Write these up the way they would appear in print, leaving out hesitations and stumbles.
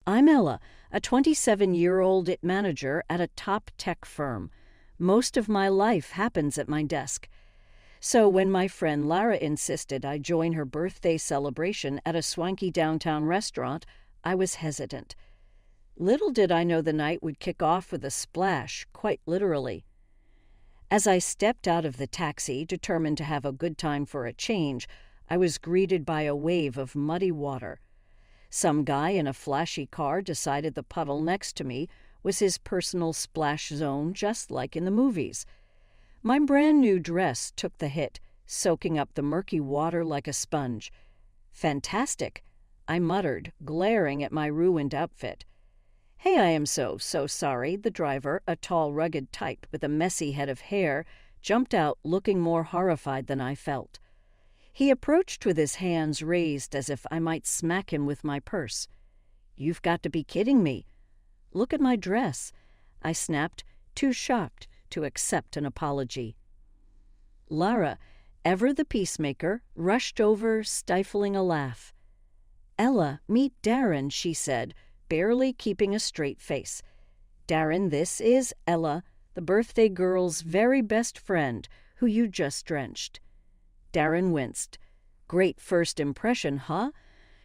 I'm Ella, a 27-year-old manager at a top tech firm. Most of my life happens at my desk. So when my friend Lara insisted I join her birthday celebration at a swanky downtown restaurant, I was hesitant. Little did I know the night would kick off with a splash, quite literally. As I stepped out of the taxi, determined to have a good time for a change, I was greeted by a wave of muddy water. Some guy in a flashy car decided the puddle next to me was his personal splash zone, just like in the movies. My brand new dress took the hit, soaking up the murky water like a sponge. "Fantastic," I muttered, glaring at my ruined outfit. "Hey, I am so sorry," the driver, a tall, rugged type with a messy head of hair, jumped out looking more horrified than I felt. He approached with his hands raised as if I might smack him with my purse. "You've got to be kidding me." "Look at my dress," I snapped, too shocked to accept an apology. Lara, ever the peacemaker, rushed over, stifling a laugh. "Ella, meet Darren," she said, barely keeping a straight face. "Darren, this is Ella, the birthday girl's very best friend, who you just drenched." Darren winced. "Great first impression, huh?"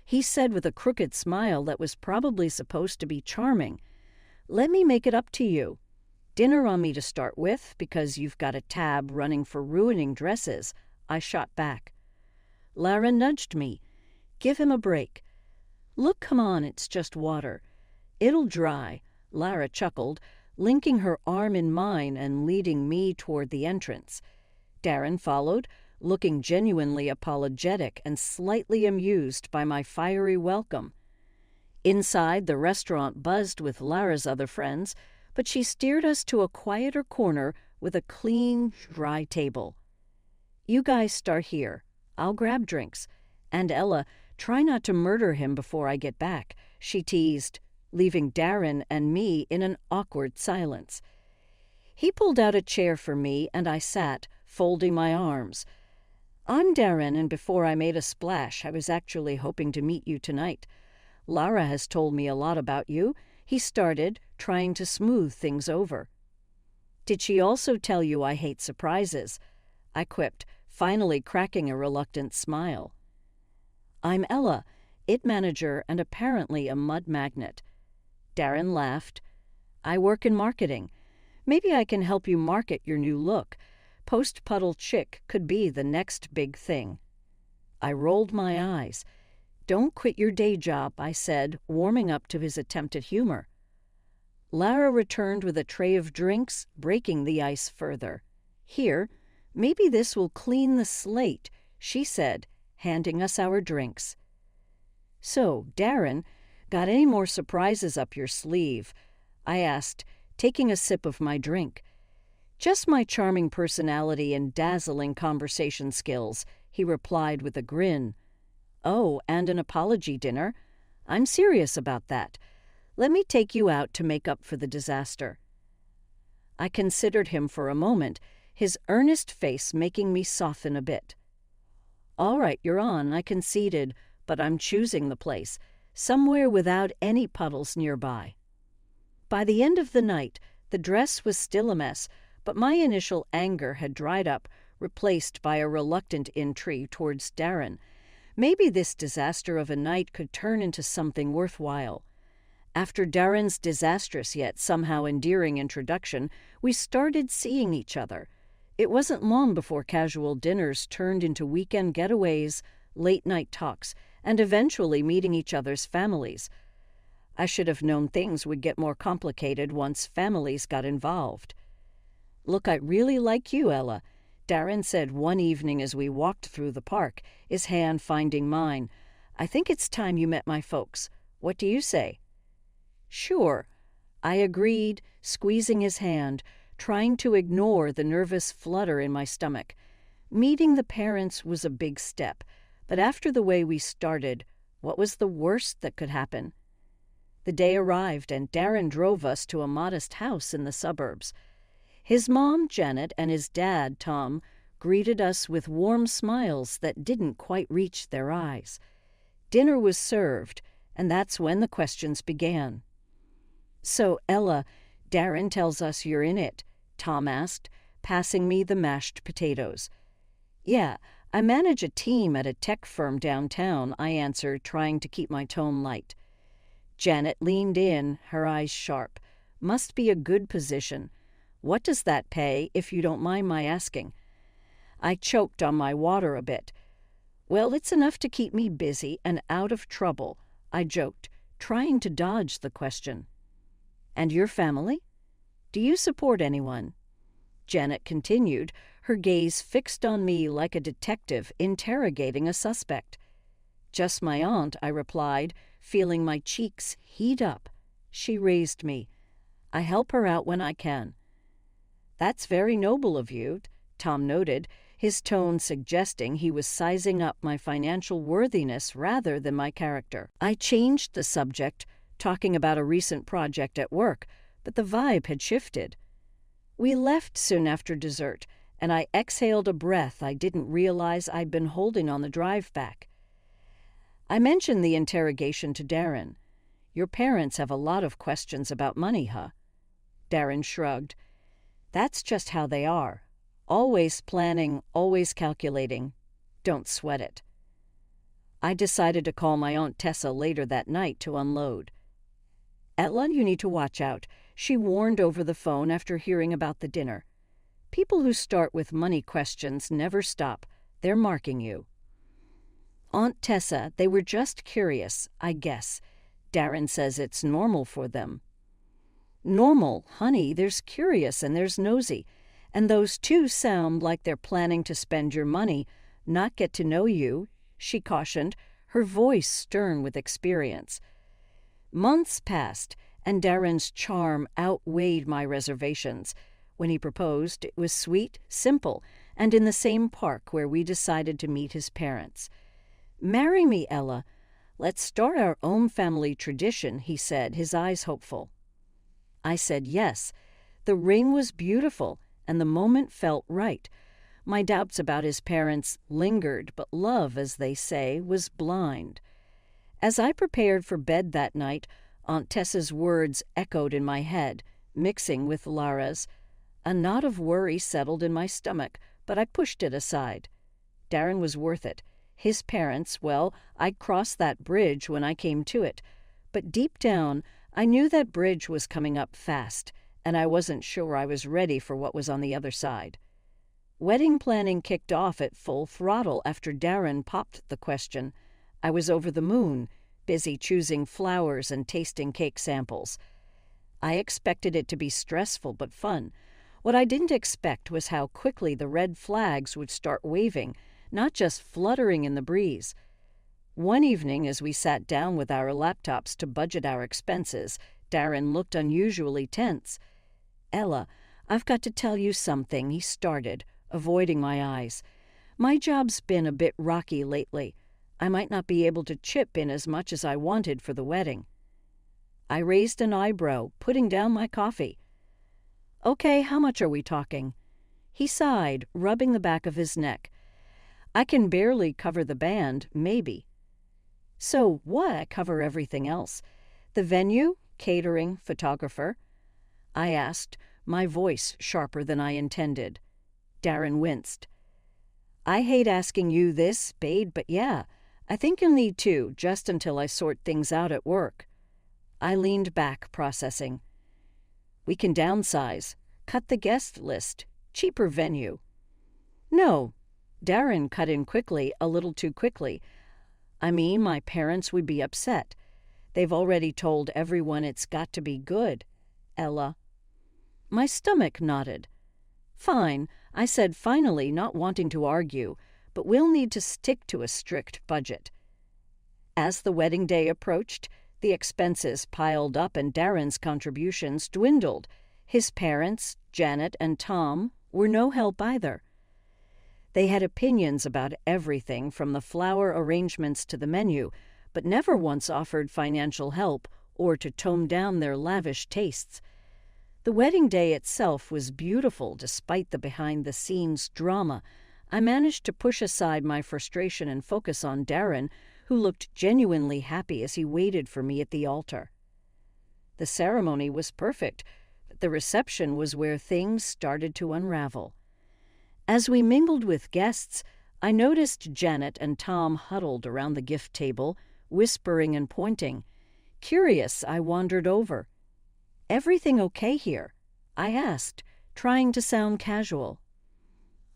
he said with a crooked smile that was probably supposed to be charming. "Let me make it up to you. Dinner on me to start with, because you've got a tab running for ruining dresses," I shot back. Lara nudged me. "Give him a break." "Look, come on, it's just water." "It'll dry," Lara chuckled, linking her arm in mine and leading me toward the entrance. Darren followed, looking genuinely apologetic and slightly amused by my fiery welcome. Inside, the restaurant buzzed with Lara's other friends, but she steered us to a quieter corner with a clean, dry table. "You guys start here. I'll grab drinks. And Ella, try not to murder him before I get back," she teased, leaving Darren and me in an awkward silence. He pulled out a chair for me, and I sat, folding my arms. "I'm Darren, and before I made a splash, I was actually hoping to meet you tonight. Lara has told me a lot about you," he started, trying to smooth things over. "Did she also tell you I hate surprises?" I quipped, finally cracking a reluctant smile. "I'm Ella, IT manager and apparently a mud magnet." Darren laughed. "I work in marketing. Maybe I can help you market your new look. Post-puddle chick could be the next big thing." I rolled my eyes. "Don't quit your day job," I said, warming up to his attempted humor. Lara returned with a tray of drinks, breaking the ice further. "Here, maybe this will clean the slate," she said, handing us our drinks. "So, Darren, got any more surprises up your sleeve?" I asked, taking a sip of my drink. "Just my charming personality and dazzling conversation skills," he replied with a grin. "Oh, and an apology dinner? I'm serious about that. Let me take you out to make up for the disaster." I considered him for a moment, his earnest face making me soften a bit. "All right, you're on," I conceded, "but I'm choosing the place, somewhere without any puddles nearby." By the end of the night, the dress was still a mess, but my initial anger had dried up, replaced by a reluctant entree towards Darren. Maybe this disaster of a night could turn into something worthwhile. After Darren's disastrous yet somehow endearing introduction, we started seeing each other. It wasn't long before casual dinners turned into weekend getaways, late-night talks, and eventually meeting each other's families. I should have known things would get more complicated once families got involved. "Look, I really like you, Ella," Darren said one evening as we walked through the park, his hand finding mine. "I think it's time you met my folks. What do you say?" "Sure," I agreed, squeezing his hand, trying to ignore the nervous flutter in my stomach. Meeting the parents was a big step, but after the way we started, what was the worst that could happen? The day arrived, and Darren drove us to a modest house in the suburbs. His mom, Janet, and his dad, Tom, greeted us with warm smiles that didn't quite reach their eyes. Dinner was served, And that's when the questions began. "So, Ella, Darren tells us you're in it," Tom asked, passing me the mashed potatoes. "Yeah, I manage a team at a tech firm downtown," I answered, trying to keep my tone light. Janet leaned in, her eyes sharp. "Must be a good position. What does that pay, if you don't mind my asking?" I choked on my water a bit. "Well, it's enough to keep me busy and out of trouble," I joked, trying to dodge the question. "And your family? Do you support anyone?" Janet continued, her gaze fixed on me like a detective interrogating a suspect. "Just my aunt," I replied, feeling my cheeks heat up. "She raised me. I help her out when I can." "That's very noble of you," Tom noted, his tone suggesting he was sizing up my financial worthiness rather than my character. I changed the subject, talking about a recent project at work, but the vibe had shifted. We left soon after dessert, and I exhaled a breath I didn't realize I'd been holding on the drive back. I mentioned the interrogation to Darren. "Your parents have a lot of questions about money, huh?" Darren shrugged. "That's just how they are. Always planning, always calculating. Don't sweat it." I decided to call my Aunt Tessa later that night to unload. "Ella, you need to watch out," she warned over the phone after hearing about the dinner. "People who start with money questions never stop. They're marking you." "Aunt Tessa, they were just curious, I guess. Darren says it's normal for them." "Normal, honey, there's curious and there's nosy. And those two sound like they're planning to spend your money, not get to know you," she cautioned, her voice stern with experience. Months passed, and Darren's charm outweighed my reservations. When he proposed, it was sweet, simple, and in the same park where we decided to meet his parents. "Marry me, Ella. Let's start our own family tradition," he said, his eyes hopeful. I said yes. The ring was beautiful, and the moment felt right. My doubts about his parents lingered, but love, as they say, was blind. As I prepared for bed that night, Aunt Tessa's words echoed in my head, mixing with Lara's. A knot of worry settled in my stomach, but I pushed it aside. Darren was worth it. His parents, well, I'd cross that bridge when I came to it. But deep down, I knew that bridge was coming up fast, and I wasn't sure I was ready for what was on the other side. Wedding planning kicked off at full throttle after Darren popped the question. I was over the moon, busy choosing flowers and tasting cake samples. I expected it to be stressful but fun. What I didn't expect was how quickly the red flags would start waving, not just fluttering in the breeze. One evening, as we sat down with our laptops to budget our expenses, Darren looked unusually tense. "Ella, I've got to tell you something," he started, avoiding my eyes. "My job's been a bit rocky lately. I might not be able to chip in as much as I wanted for the wedding." I raised an eyebrow, putting down my coffee. "Okay, how much are we talking?" He sighed, rubbing the back of his neck. "I can barely cover the band, maybe." "So what? I cover everything else. The venue, catering, photographer?" I asked, my voice sharper than I intended. Darren winced. "I hate asking you this, babe, but yeah, I think you'll need to, just until I sort things out at work." I leaned back, processing. "We can downsize, cut the guest list, cheaper venue." "No." Darren cut in quickly, a little too quickly. "I mean, my parents would be upset. They've already told everyone it's got to be good, Ella." My stomach nodded. "Fine," I said, finally, not wanting to argue, "but we'll need to stick to a strict budget." As the wedding day approached, the expenses piled up and Darren's contributions dwindled. His parents, Janet and Tom, were no help either. They had opinions about everything from the flower arrangements to the menu, but never once offered financial help or to tone down their lavish tastes. The wedding day itself was beautiful despite the behind-the-scenes drama. I managed to push aside my frustration and focus on Darren, who looked genuinely happy as he waited for me at the altar. The ceremony was perfect, but the reception was where things started to unravel. As we mingled with guests, I noticed Janet and Tom huddled around the gift table, whispering and pointing. Curious, I wandered over. "Everything okay here?" I asked, trying to sound casual.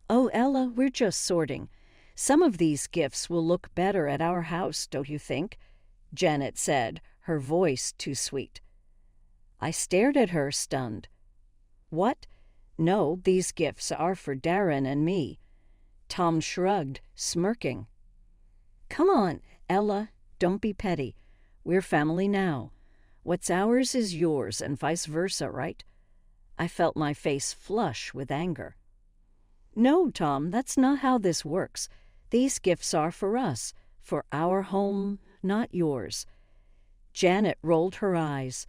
"Oh, Ella, we're just sorting. Some of these gifts will look better at our house, don't you think?" Janet said, her voice too sweet. I stared at her, stunned. "What? No, these gifts are for Darren and me." Tom shrugged, smirking. "Come on, Ella, don't be petty. We're family now. What's ours is yours and vice versa, right?" I felt my face flush with anger. "No, Tom, that's not how this works. These gifts are for us, for our home, not yours." Janet rolled her eyes.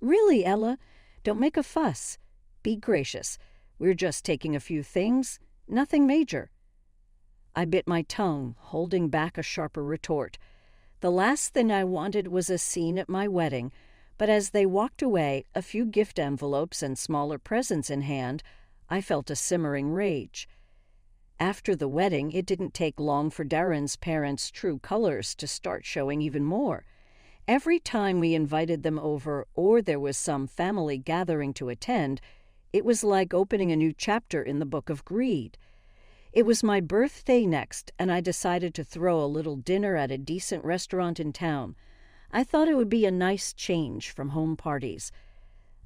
"Really, Ella? Don't make a fuss. Be gracious. We're just taking a few things, nothing major." I bit my tongue, holding back a sharper retort. The last thing I wanted was a scene at my wedding, but as they walked away, a few gift envelopes and smaller presents in hand, I felt a simmering rage. After the wedding, it didn't take long for Darren's parents' true colors to start showing even more. Every time we invited them over or there was some family gathering to attend, it was like opening a new chapter in the book of greed. It was my birthday next, and I decided to throw a little dinner at a decent restaurant in town. I thought it would be a nice change from home parties.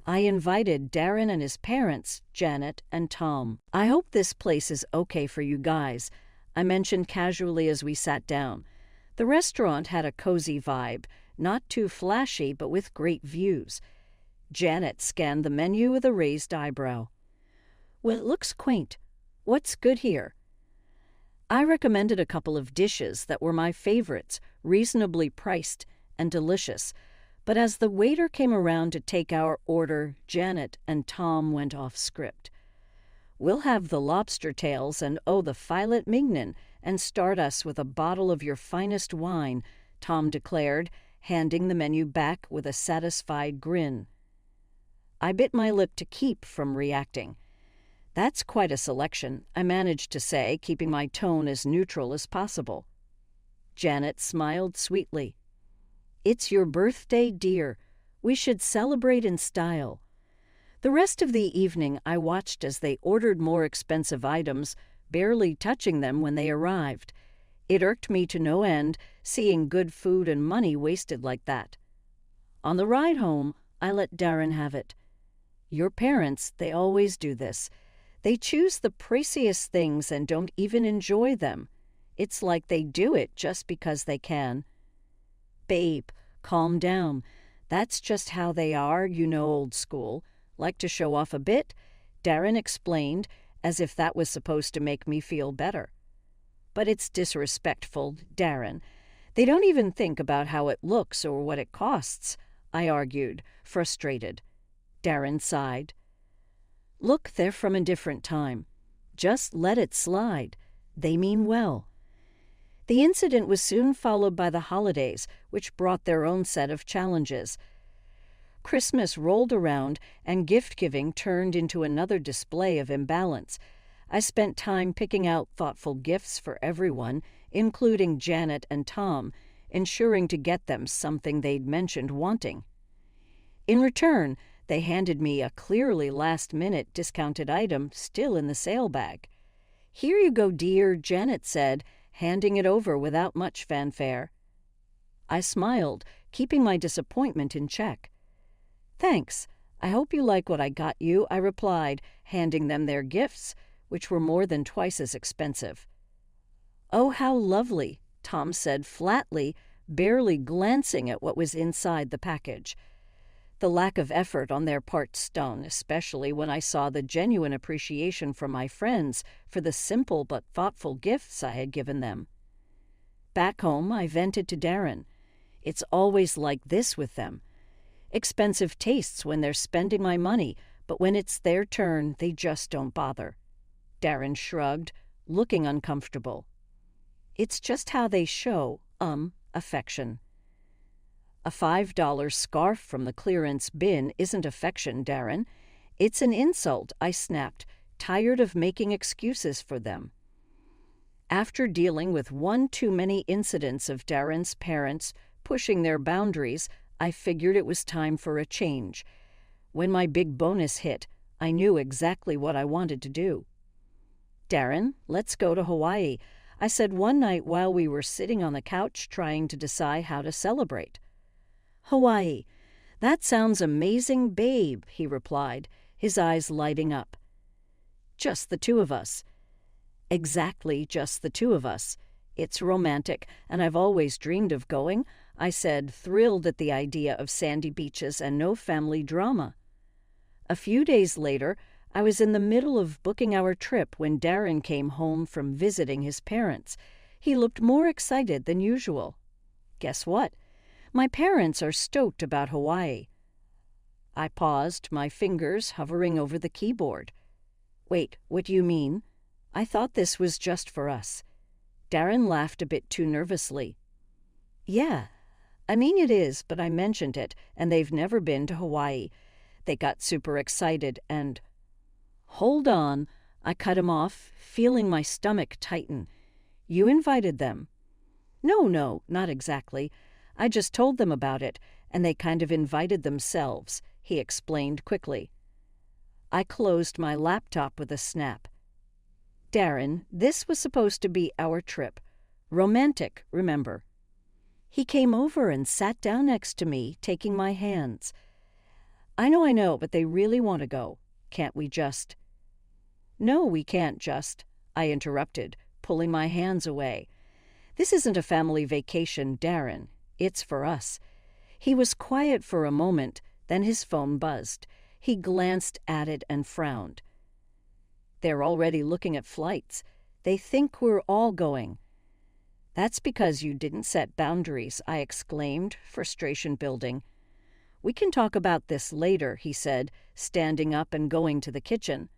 I invited Darren and his parents, Janet and Tom. "I hope this place is okay for you guys," I mentioned casually as we sat down. The restaurant had a cozy vibe, not too flashy but with great views. Janet scanned the menu with a raised eyebrow. "Well, it looks quaint. What's good here?" I recommended a couple of dishes that were my favorites, reasonably priced and delicious. But as the waiter came around to take our order, Janet and Tom went off script. "We'll have the lobster tails and the filet mignon, and start us with a bottle of your finest wine," Tom declared, handing the menu back with a satisfied grin. I bit my lip to keep from reacting. "That's quite a selection," I managed to say, keeping my tone as neutral as possible. Janet smiled sweetly. "It's your birthday, dear. We should celebrate in style." The rest of the evening I watched as they ordered more expensive items, barely touching them when they arrived. It irked me to no end, seeing good food and money wasted like that. On the ride home, I let Darren have it. "Your parents, they always do this. They choose the priciest things and don't even enjoy them. It's like they do it just because they can." "Babe, calm down. That's just how they are, old school. Like to show off a bit," Darren explained, as if that was supposed to make me feel better. "But it's disrespectful, Darren. They don't even think about how it looks or what it costs," I argued, frustrated. Darren sighed. "Look, they're from a different time. Just let it slide. They mean well." The incident was soon followed by the holidays, which brought their own set of challenges. Christmas rolled around, and gift-giving turned into another display of imbalance. I spent time picking out thoughtful gifts for everyone, including Janet and Tom, ensuring to get them something they'd mentioned wanting. In return, they handed me a clearly last-minute discounted item still in the sale bag. "Here you go, dear," Janet said, handing it over without much fanfare. I smiled, keeping my disappointment in check. "Thanks. I hope you like what I got you," I replied, handing them their gifts, which were more than twice as expensive. "Oh, how lovely," Tom said flatly, barely glancing at what was inside the package. The lack of effort on their part stung, especially when I saw the genuine appreciation from my friends for the simple but thoughtful gifts I had given them. Back home, I vented to Darren. "It's always like this with them. Expensive tastes when they're spending my money, but when it's their turn, they just don't bother." Darren shrugged, looking uncomfortable. "It's just how they show, Affection. A $5 scarf from the clearance bin isn't affection, Darren. It's an insult, I snapped, tired of making excuses for them. After dealing with one too many incidents of Darren's parents pushing their boundaries, I figured it was time for a change. When my big bonus hit, I knew exactly what I wanted to do. Darren, let's go to Hawaii, I said one night while we were sitting on the couch trying to decide how to celebrate. Hawaii. That sounds amazing, babe, he replied, his eyes lighting up. Just the two of us. Exactly just the two of us. It's romantic, and I've always dreamed of going, I said, thrilled at the idea of sandy beaches and no family drama. A few days later, I was in the middle of booking our trip when Darren came home from visiting his parents. He looked more excited than usual. Guess what? My parents are stoked about Hawaii. I paused, my fingers hovering over the keyboard. Wait, what do you mean? I thought this was just for us. Darren laughed a bit too nervously. Yeah, I mean it is, but I mentioned it, and they've never been to Hawaii. They got super excited and... Hold on, I cut him off, feeling my stomach tighten. You invited them. No, not exactly. I just told them about it, and they kind of invited themselves, he explained quickly. I closed my laptop with a snap. Darren, this was supposed to be our trip. Romantic, remember. He came over and sat down next to me, taking my hands. I know, but they really want to go. Can't we just... No, we can't just, I interrupted, pulling my hands away. This isn't a family vacation, Darren. It's for us. He was quiet for a moment, then his phone buzzed. He glanced at it and frowned. They're already looking at flights. They think we're all going. That's because you didn't set boundaries, I exclaimed, frustration building. We can talk about this later, he said, standing up and going to the kitchen.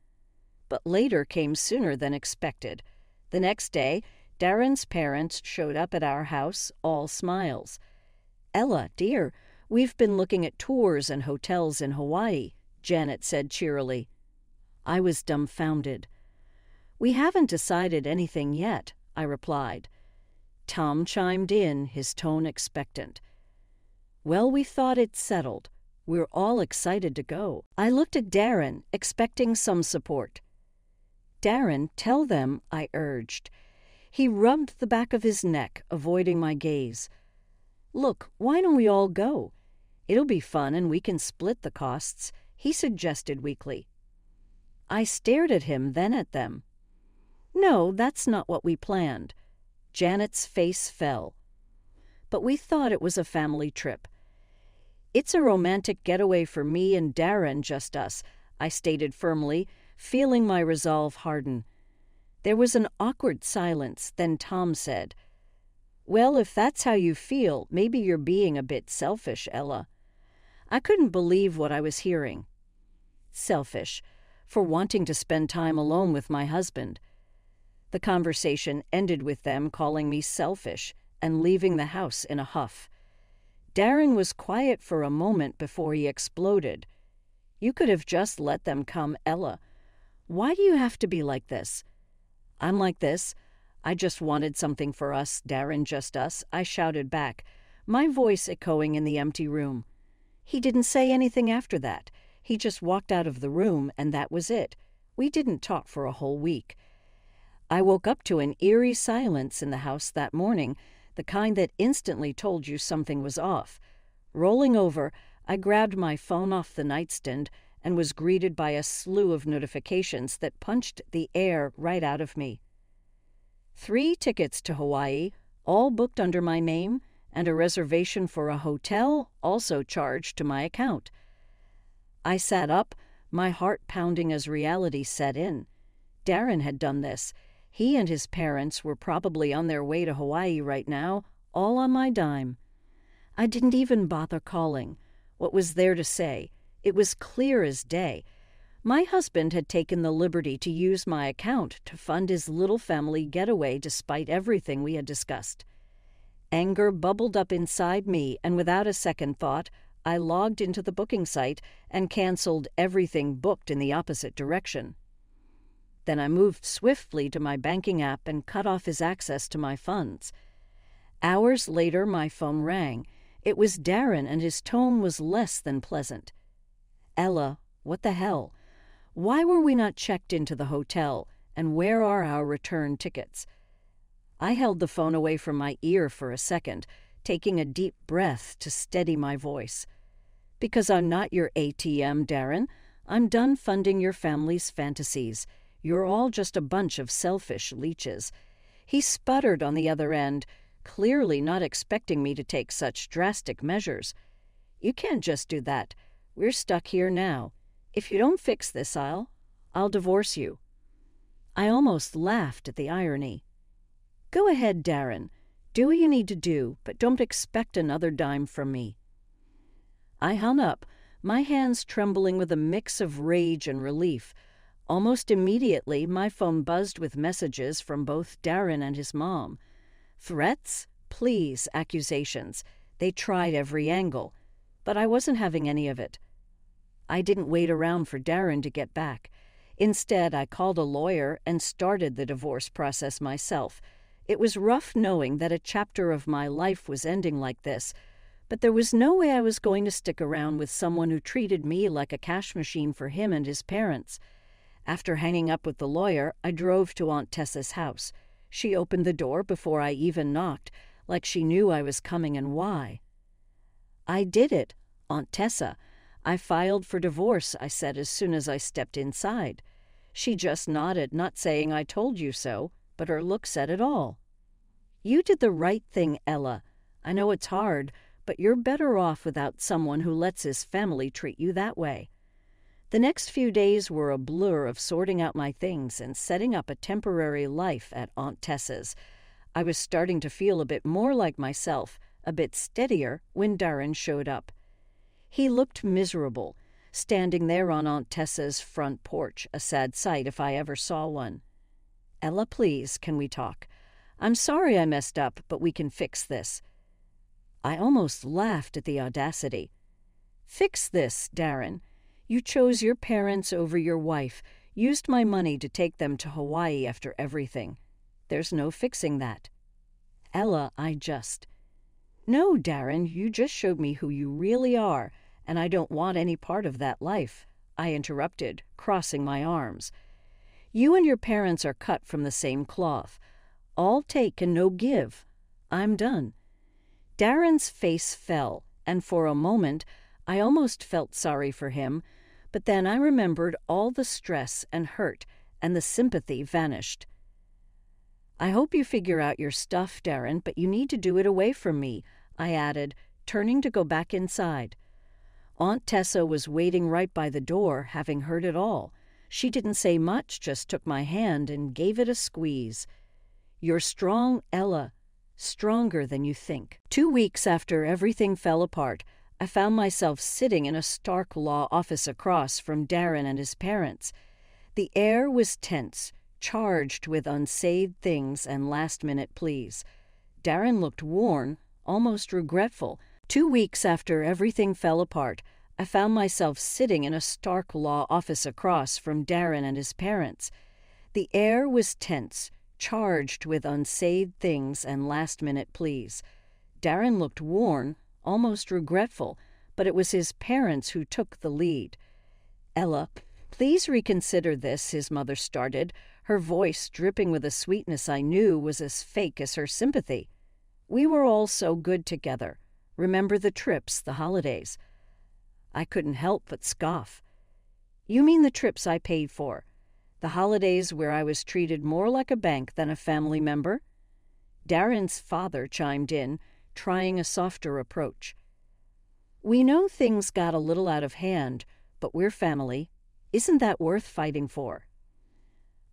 But later came sooner than expected. The next day, Darren's parents showed up at our house, all smiles. Ella, dear, we've been looking at tours and hotels in Hawaii, Janet said cheerily. I was dumbfounded. We haven't decided anything yet, I replied. Tom chimed in, his tone expectant. Well, we thought it settled. We're all excited to go. I looked at Darren, expecting some support. Darren, tell them, I urged. He rubbed the back of his neck, avoiding my gaze. Look, why don't we all go? It'll be fun and we can split the costs, he suggested weakly. I stared at him, then at them. No, that's not what we planned. Janet's face fell. But we thought it was a family trip. It's a romantic getaway for me and Darren, just us, I stated firmly, feeling my resolve harden. There was an awkward silence, then Tom said, Well, if that's how you feel, maybe you're being a bit selfish, Ella. I couldn't believe what I was hearing. Selfish, for wanting to spend time alone with my husband. The conversation ended with them calling me selfish and leaving the house in a huff. Darren was quiet for a moment before he exploded. You could have just let them come, Ella. Why do you have to be like this? I'm like this. I just wanted something for us, Darren, just us, I shouted back, my voice echoing in the empty room. He didn't say anything after that. He just walked out of the room, and that was it. We didn't talk for a whole week. I woke up to an eerie silence in the house that morning, the kind that instantly told you something was off. Rolling over, I grabbed my phone off the nightstand and was greeted by a slew of notifications that punched the air right out of me. 3 tickets to Hawaii, all booked under my name, and a reservation for a hotel also charged to my account. I sat up, my heart pounding as reality set in. Darren had done this. He and his parents were probably on their way to Hawaii right now, all on my dime. I didn't even bother calling. What was there to say? It was clear as day. My husband had taken the liberty to use my account to fund his little family getaway despite everything we had discussed. Anger bubbled up inside me, and without a second thought, I logged into the booking site and canceled everything booked in the opposite direction. Then I moved swiftly to my banking app and cut off his access to my funds. Hours later, my phone rang. It was Darren, and his tone was less than pleasant. "Ella, what the hell? Why were we not checked into the hotel, and where are our return tickets?" I held the phone away from my ear for a second, taking a deep breath to steady my voice. "Because I'm not your ATM, Darren. I'm done funding your family's fantasies. You're all just a bunch of selfish leeches." He sputtered on the other end, clearly not expecting me to take such drastic measures. "You can't just do that. We're stuck here now. If you don't fix this, I'll divorce you." I almost laughed at the irony. "Go ahead, Darren. Do what you need to do, but don't expect another dime from me." I hung up, my hands trembling with a mix of rage and relief. Almost immediately, my phone buzzed with messages from both Darren and his mom. Threats, pleas, accusations. They tried every angle, but I wasn't having any of it. I didn't wait around for Darren to get back. Instead, I called a lawyer and started the divorce process myself. It was rough knowing that a chapter of my life was ending like this, but there was no way I was going to stick around with someone who treated me like a cash machine for him and his parents. After hanging up with the lawyer, I drove to Aunt Tessa's house. She opened the door before I even knocked, like she knew I was coming and why. "I did it, Aunt Tessa. I filed for divorce," I said as soon as I stepped inside. She just nodded, not saying "I told you so," but her look said it all. "You did the right thing, Ella. I know it's hard, but you're better off without someone who lets his family treat you that way." The next few days were a blur of sorting out my things and setting up a temporary life at Aunt Tessa's. I was starting to feel a bit more like myself, a bit steadier, when Darren showed up. He looked miserable, standing there on Aunt Tessa's front porch, a sad sight if I ever saw one. "Ella, please, can we talk? I'm sorry I messed up, but we can fix this." I almost laughed at the audacity. "Fix this, Darren. You chose your parents over your wife, used my money to take them to Hawaii after everything. There's no fixing that." "Ella, No, Darren, you just showed me who you really are, and I don't want any part of that life," I interrupted, crossing my arms. "You and your parents are cut from the same cloth. All take and no give. I'm done." Darren's face fell, and for a moment I almost felt sorry for him, but then I remembered all the stress and hurt, and the sympathy vanished. "I hope you figure out your stuff, Darren, but you need to do it away from me," I added, turning to go back inside. Aunt Tessa was waiting right by the door, having heard it all. She didn't say much, just took my hand and gave it a squeeze. "You're strong, Ella. Stronger than you think." 2 weeks after everything fell apart, I found myself sitting in a Stark law office across from Darren and his parents. The air was tense, charged with unsaved things and last-minute pleas. Darren looked worn, almost regretful. 2 weeks after everything fell apart, I found myself sitting in a Stark law office across from Darren and his parents. The air was tense, charged with unsaved things and last-minute pleas. Darren looked worn, almost regretful, but it was his parents who took the lead. "Ella, please reconsider this," his mother started, her voice dripping with a sweetness I knew was as fake as her sympathy. "We were all so good together. Remember the trips, the holidays." I couldn't help but scoff. "You mean the trips I paid for? The holidays where I was treated more like a bank than a family member?" Darren's father chimed in, trying a softer approach. "We know things got a little out of hand, but we're family. Isn't that worth fighting for?"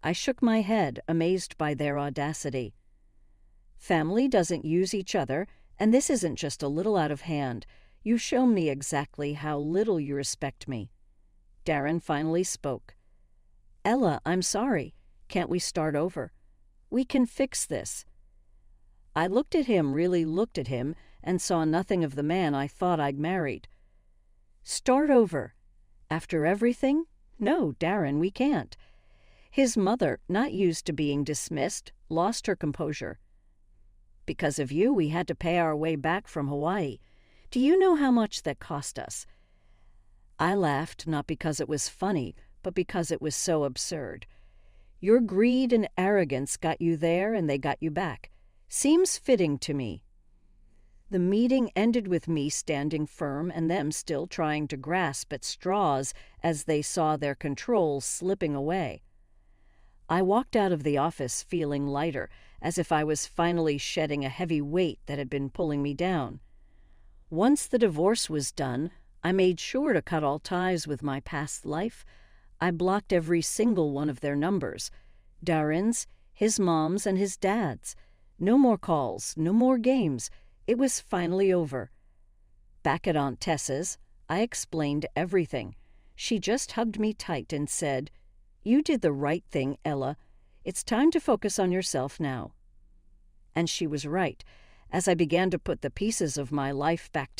I shook my head, amazed by their audacity. "Family doesn't use each other, and this isn't just a little out of hand. You've shown me exactly how little you respect me." Darren finally spoke. "Ella, I'm sorry. Can't we start over? We can fix this." I looked at him, really looked at him, and saw nothing of the man I thought I'd married. Start over. After everything? No, Darren, we can't. His mother, not used to being dismissed, lost her composure. Because of you, we had to pay our way back from Hawaii. Do you know how much that cost us? I laughed, not because it was funny, but because it was so absurd. Your greed and arrogance got you there, and they got you back. Seems fitting to me. The meeting ended with me standing firm and them still trying to grasp at straws as they saw their control slipping away. I walked out of the office feeling lighter, as if I was finally shedding a heavy weight that had been pulling me down. Once the divorce was done, I made sure to cut all ties with my past life. I blocked every single one of their numbers. Darren's, his mom's, and his dad's. No more calls, no more games. It was finally over. Back at Aunt Tessa's, I explained everything. She just hugged me tight and said, "You did the right thing, Ella. It's time to focus on yourself now." And she was right. As I began to put the pieces of my life back